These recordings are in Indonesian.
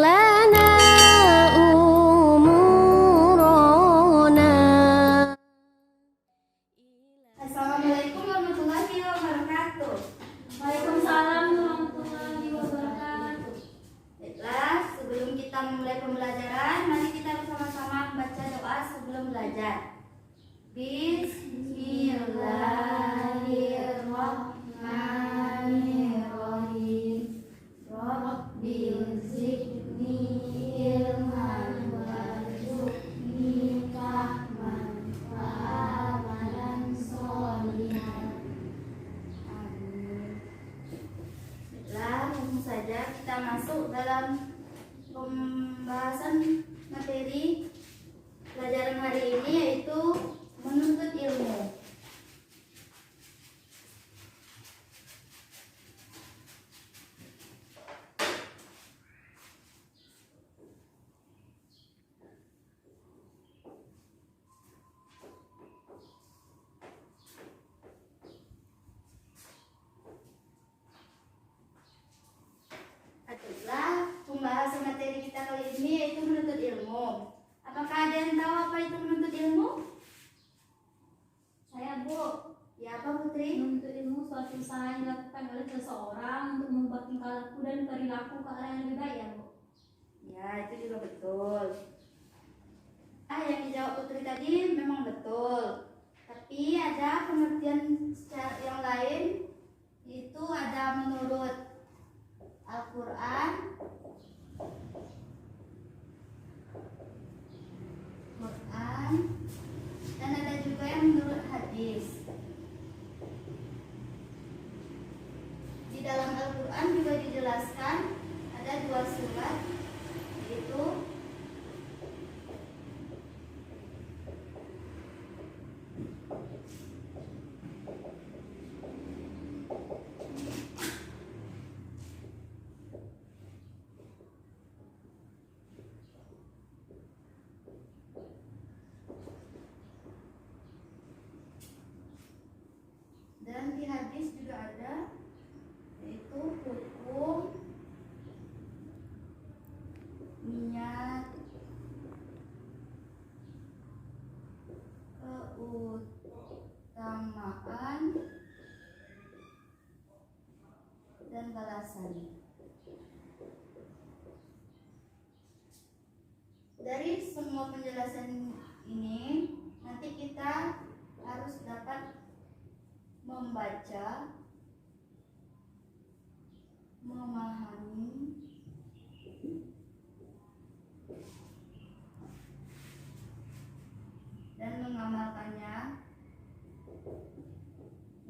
لنا أمورنا. Assalamualaikum warahmatullahi wabarakatuh. Waalaikumsalam warahmatullahi wabarakatuh. Baiklah, sebelum kita memulai pembelajaran, mari kita bersama-sama membaca doa sebelum belajar. Bismillahirrahmanirrahim. Rabbil zidni ilman warzuqni fahman wa amalan sholihan. Amin. Baiklah, langsung saja kita masuk dalam pembahasan materi pelajaran hari ini, yaitu menuntut ilmu. Baiklah, pembahasan materi kita kali ini yaitu menuntut ilmu. Apakah ada yang tahu apa itu menuntut ilmu? Saya Bu, Ya, apa Putri? menuntut ilmu suatu usaha yang dilakukan oleh seseorang untuk membuat tingkah laku dan perilaku ke arah yang lebih baik ya Bu. Ya, itu juga betul. Yang dijawab Putri tadi memang betul. Tapi ada pengertian secara yang lain, itu ada menurut Al-Quran, dan ada juga yang menurut hadis. Di dalam Al-Quran juga dijelaskan ada dua surat, yaitu dan di hadis juga ada, yaitu hukum, niat, keutamaan, dan balasan. Dari semua penjelasan ini, nanti kita harus dapat membaca, memahami, dan mengamalkannya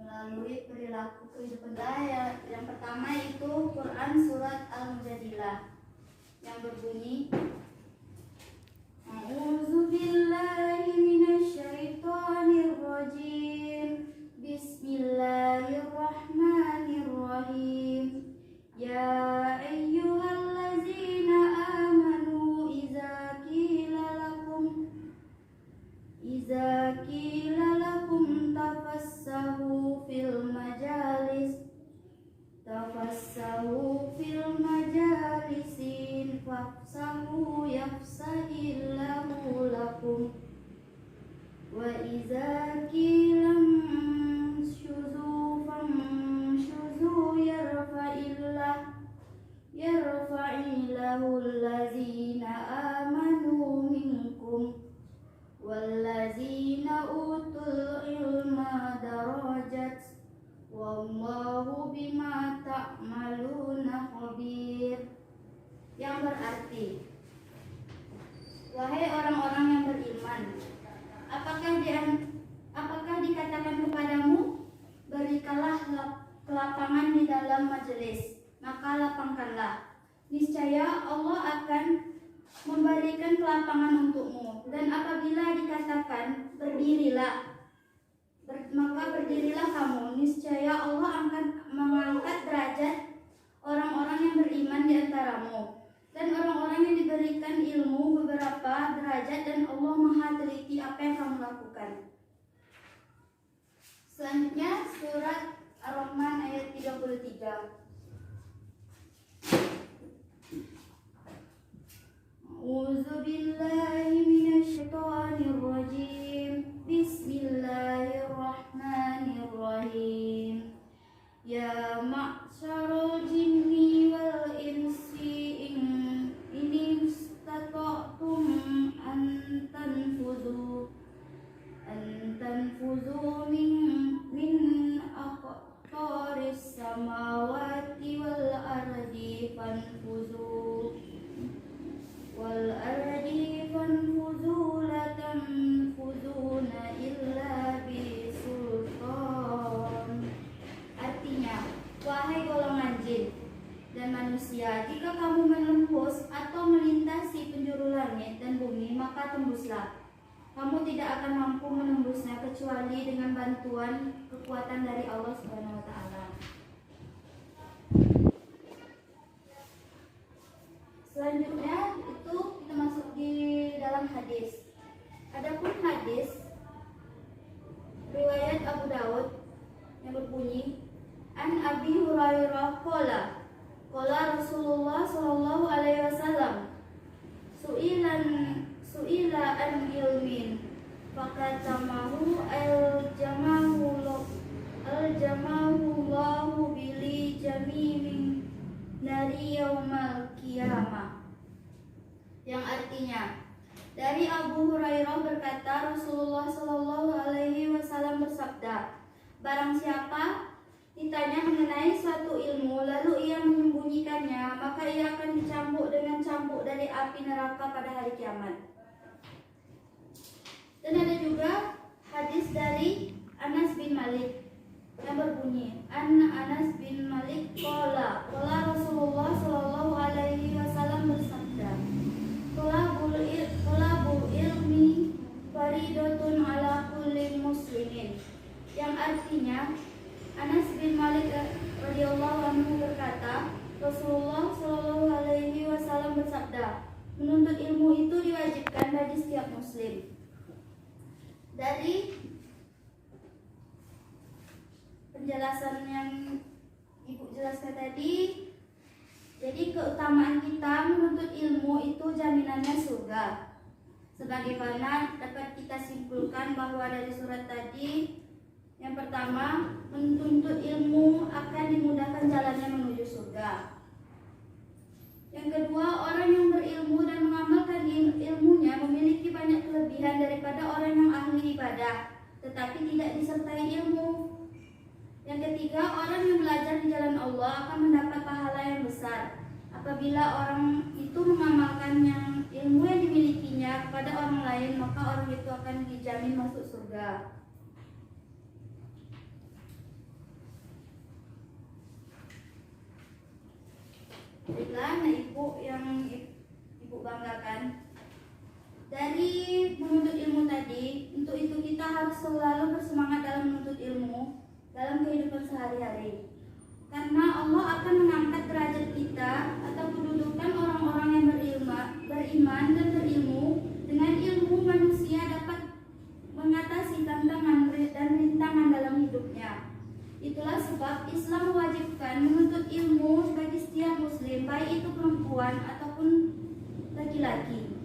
melalui perilaku kehidupan kita. Yang pertama itu Quran surat Al-Mujadilah yang berbunyi, A'udzu billahi minasyaitonir rajim. Bismillahirrahmanirrahim. Ya ayyuhallazina amanu idza qila lakum tafassahu fil majalisin fafsahu yafsahillahu lakum wa idza qila famshuzu yarfa'illahu allazina amanu minkum wallazina utul ilma darajat wallahu bima ta'maluna khabir. Yang berarti, wahai orang-orang yang beriman, apakah dikatakan kepadamu, berikanlah kelapangan di dalam majelis, maka lapangkanlah. Niscaya Allah akan memberikan kelapangan untukmu. Dan apabila dikatakan berdirilah, maka berdirilah kamu. Niscaya Allah akan mengangkat derajat orang-orang yang beriman di antaramu. Dan orang-orang yang diberikan ilmu beberapa derajat, dan Allah Maha teliti apa yang kamu lakukan. Selanjutnya surat Ar-Rahman ayat 33. maka tembuslah. Kamu tidak akan mampu menembusnya kecuali dengan bantuan kekuatan dari Allah Subhanahu wa taala. Selanjutnya itu kita masuk di dalam hadis. Adapun hadis riwayat Abu Daud yang berbunyi An Abi Hurairah qala Rasulullah sallallahu alaihi wasallam su'ila an ilmin faqatamahu al-jamahu Allahu bili jami'in nari yaumal qiyamah, yang artinya dari Abu Hurairah berkata Rasulullah sallallahu alaihi wasallam bersabda, barang siapa ditanya mengenai suatu ilmu lalu ia menyembunyikannya, maka ia akan dicambuk dengan cambuk dari api neraka pada hari kiamat. Dan ada juga hadis dari Anas bin Malik yang berbunyi Anas bin Malik qala Rasulullah sallallahu alaihi wasallam bersabda, Thalabul ilmi faridatun ala kulli muslimin, yang artinya Anas bin Malik radhiyallahu anhu berkata, Rasulullah sallallahu alaihi wasallam bersabda, menuntut ilmu itu diwajibkan bagi setiap muslim. Dari penjelasan yang Ibu jelaskan tadi, jadi keutamaan kita menuntut ilmu itu jaminannya surga. Sebagaimana dapat kita simpulkan bahwa dari surat tadi, yang pertama, menuntut ilmu akan dimudahkan jalannya menuju surga. Yang kedua, orang yang berilmu dan mengamalkan ilmunya memiliki banyak kelebihan daripada orang yang ahli ibadah, tetapi tidak disertai ilmu. Yang ketiga, orang yang belajar di jalan Allah akan mendapat pahala yang besar apabila orang itu mengamalkan ilmu yang dimilikinya kepada orang lain, maka orang itu akan dijamin masuk surga. Baiklah, ibu yang ibu banggakan dari menuntut ilmu tadi, untuk itu kita harus selalu bersemangat dalam menuntut ilmu dalam kehidupan sehari-hari. Karena Allah akan mengangkat derajat kita atau kedudukan orang-orang yang beriman dan berilmu. Dengan ilmu manusia dapat mengatasi tantangan dan rintangan dalam hidupnya. Itulah sebab Islam mewajibkan menuntut ilmu bagi setiap muslim, baik itu perempuan ataupun laki-laki.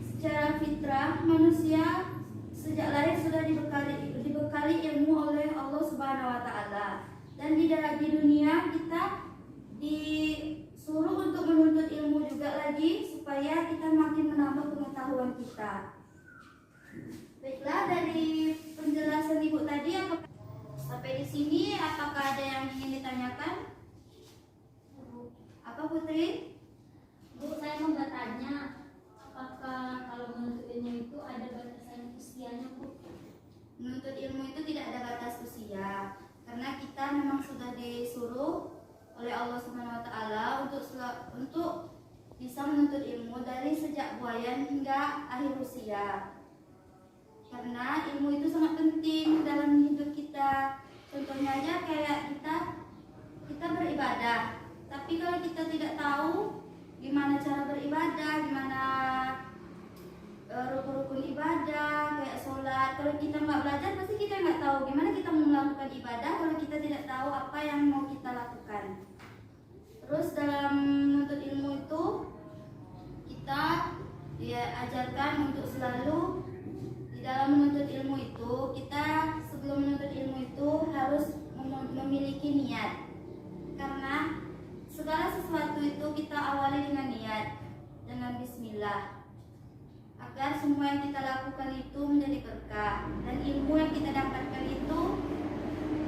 Secara fitrah, manusia sejak lahir sudah dibekali ilmu oleh Allah Subhanahu wa taala. Dan di dunia kita disuruh untuk menuntut ilmu juga lagi supaya kita makin menambah pengetahuan kita. Baiklah, dari penjelasan Ibu tadi sampai di sini apakah ada yang ingin ditanyakan? Apa Putri? Bu, saya mau bertanya, apakah kalau menuntut ilmu itu ada batasan usianya, Bu? Menuntut ilmu itu tidak ada batas usia, karena kita memang sudah disuruh oleh Allah Subhanahu wa taala untuk bisa menuntut ilmu dari sejak buayan hingga akhir usia. Karena ilmu itu sangat penting dalam hidup kita. Contohnya aja kayak kita beribadah, tapi kalau kita tidak tahu gimana cara beribadah, gimana rukun-rukun ibadah kayak sholat, kalau kita nggak belajar pasti kita nggak tahu gimana kita mau melakukan ibadah kalau kita tidak tahu apa yang mau kita lakukan. Terus dalam menuntut ilmu itu kita diajarkan untuk selalu di dalam menuntut ilmu itu, kita sebelum menuntut ilmu itu harus memiliki niat. Karena segala sesuatu itu kita awali dengan niat, dengan bismillah, agar semua yang kita lakukan itu menjadi berkah dan ilmu yang kita dapatkan itu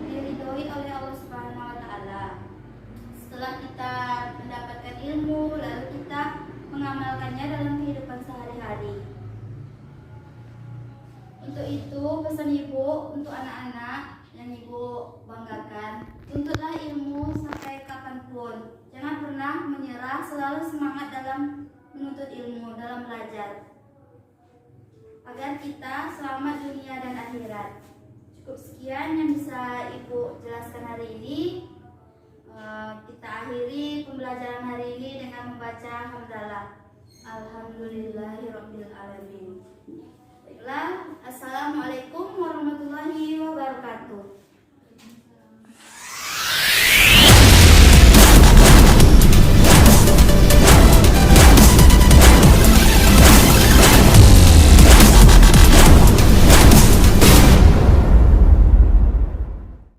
diridhoi oleh Allah Subhanahu wa taala. Setelah kita mendapatkan ilmu, lalu kita mengamalkannya dalam kehidupan sehari-hari. Untuk itu pesan Ibu untuk anak-anak yang Ibu banggakan, tuntutlah ilmu sampai kapanpun. Jangan pernah menyerah, selalu semangat dalam menuntut ilmu, dalam belajar. agar kita selamat dunia dan akhirat. Cukup sekian yang bisa Ibu jelaskan hari ini. Kita akhiri pembelajaran hari ini dengan membaca hamdalah. Alhamdulillahirabbil alamin.